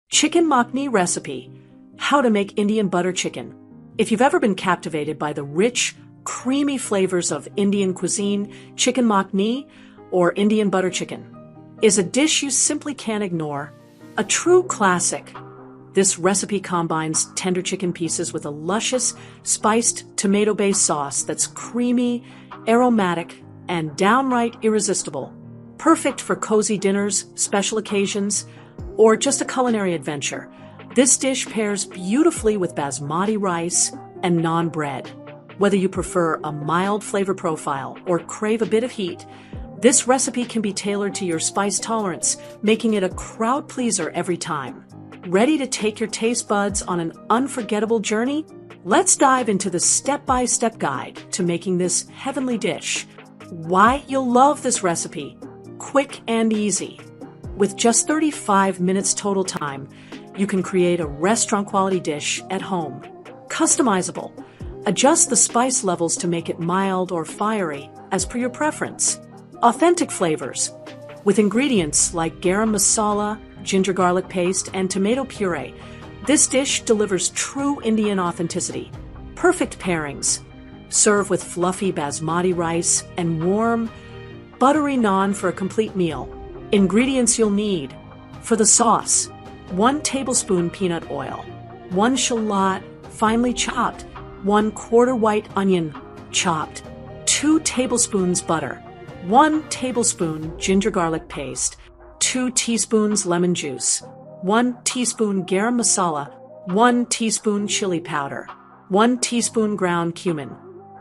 Chicken Makhani recipe: how to make Indian butter chicken. If you've ever been captivated by the rich, creamy flavors of Indian cuisine, chicken makhani, or Indian butter chicken is a dish you simply can't ignore. A true classic. This recipe combines tender chicken pieces with a luscious, spiced tomato-based sauce that's creamy, aromatic, and downright irresistible. Perfect for cozy dinners, special occasions, or just a culinary adventure. This dish pairs beautifully with basmati rice and naan bread. Whether you prefer a mild flavor profile or crave a bit of heat, this recipe can be tailored to your spice tolerance, making it a crowd pleaser every time. Ready to take your taste buds on an unforgettable journey? Let's dive into the step-by-step guide to making this heavenly dish. Why you'll love this recipe. Quick and easy. With just 35 minutes total time, you can create a restaurant-quality dish at home. Customizable. Adjust the spice levels to make it mild or fiery, as per your preference. Authentic flavors. With ingredients like garam masala, ginger garlic paste, and tomato puree, this dish delivers true Indian authenticity. Perfect pairings. Serve with fluffy basmati rice and warm, buttery naan for a complete meal. Ingredients you'll need. For the sauce: 1 tablespoon peanut oil, 1 shallot finely chopped, 1/4 white onion chopped, 2 tablespoons butter, 1 tablespoon ginger garlic paste, 2 teaspoons lemon juice, 1 teaspoon garam masala, 1 teaspoon chili powder, 1 teaspoon ground cumin,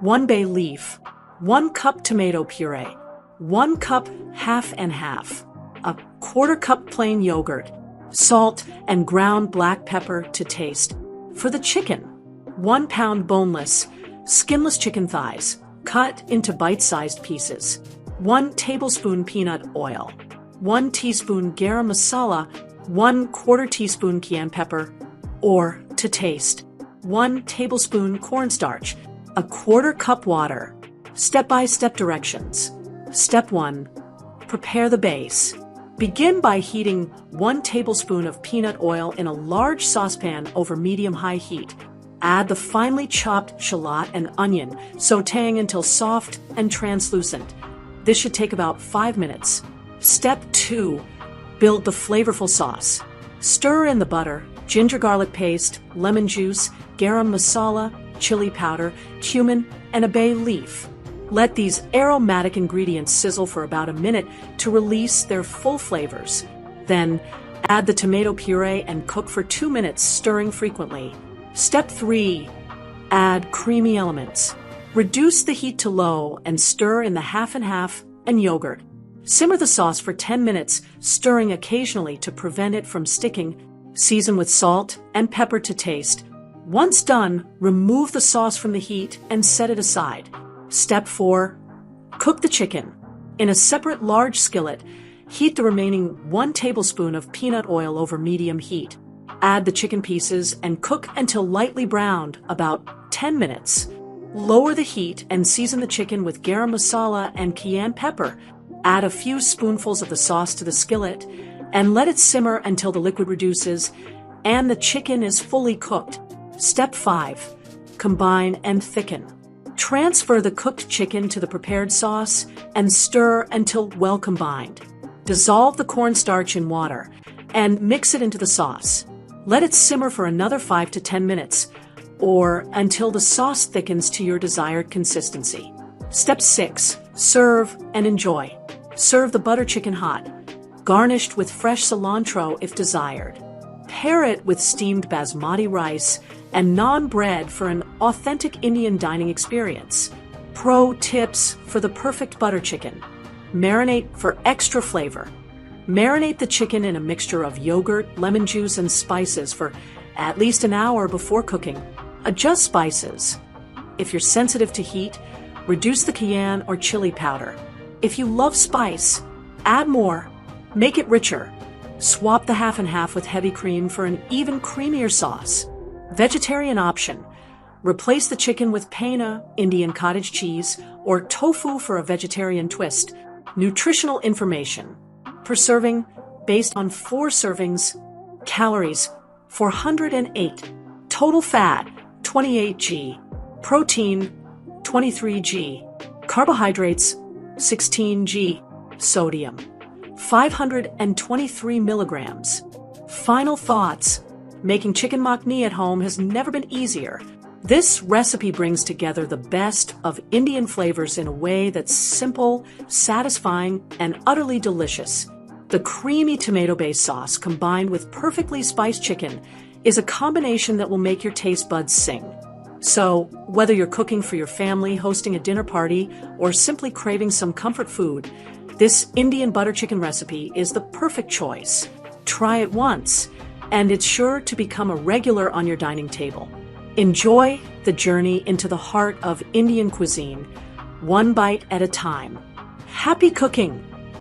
1 bay leaf, 1 cup tomato puree, 1 cup half and half, a 1/4 cup plain yogurt, salt and ground black pepper to taste. For the chicken: 1 pound boneless, skinless chicken thighs, cut into bite-sized pieces, 1 tablespoon peanut oil, 1 teaspoon garam masala, 1/4 teaspoon cayenne pepper, or to taste, 1 tablespoon cornstarch, a 1/4 cup water. Step-by-step directions. Step 1. Prepare the base. Begin by heating 1 tablespoon of peanut oil in a large saucepan over medium-high heat. Add the finely chopped shallot and onion, sautéing until soft and translucent. This should take about 5 minutes. Step 2. Build the flavorful sauce. Stir in the butter, ginger garlic paste, lemon juice, garam masala, chili powder, cumin, and a bay leaf. Let these aromatic ingredients sizzle for about a minute to release their full flavors. Then, add the tomato puree and cook for 2 minutes, stirring frequently. Step 3. Add creamy elements. Reduce the heat to low and stir in the half and half and yogurt. Simmer the sauce for 10 minutes, stirring occasionally to prevent it from sticking. Season with salt and pepper to taste. Once done, remove the sauce from the heat and set it aside. Step 4. Cook the chicken. In a separate large skillet, heat the remaining 1 tablespoon of peanut oil over medium heat. Add the chicken pieces and cook until lightly browned, about 10 minutes. Lower the heat and season the chicken with garam masala and cayenne pepper. Add a few spoonfuls of the sauce to the skillet and let it simmer until the liquid reduces and the chicken is fully cooked. Step 5. Combine and thicken. Transfer the cooked chicken to the prepared sauce and stir until well combined. Dissolve the cornstarch in water and mix it into the sauce. Let it simmer for another 5 to 10 minutes, or until the sauce thickens to your desired consistency. Step 6. Serve and enjoy. Serve the butter chicken hot, garnished with fresh cilantro if desired. Pair it with steamed basmati rice and naan bread for an authentic Indian dining experience. Pro tips for the perfect butter chicken. Marinate for extra flavor. Marinate the chicken in a mixture of yogurt, lemon juice, and spices for at least an hour before cooking. Adjust spices. If you're sensitive to heat, reduce the cayenne or chili powder. If you love spice, add more. Make it richer. Swap the half and half with heavy cream for an even creamier sauce. Vegetarian option. Replace the chicken with paneer, Indian cottage cheese, or tofu for a vegetarian twist. Nutritional information. Per serving, based on 4 servings, Calories, 408. Total fat, 28 g. Protein, 23 g. Carbohydrates, 16 g. Sodium, 523 milligrams. Final thoughts. Making chicken makhani at home has never been easier. This recipe brings together the best of Indian flavors in a way that's simple, satisfying, and utterly delicious. The creamy tomato-based sauce combined with perfectly spiced chicken is a combination that will make your taste buds sing. So, whether you're cooking for your family, hosting a dinner party, or simply craving some comfort food, this Indian butter chicken recipe is the perfect choice. Try it once, and it's sure to become a regular on your dining table. Enjoy the journey into the heart of Indian cuisine, one bite at a time. Happy cooking!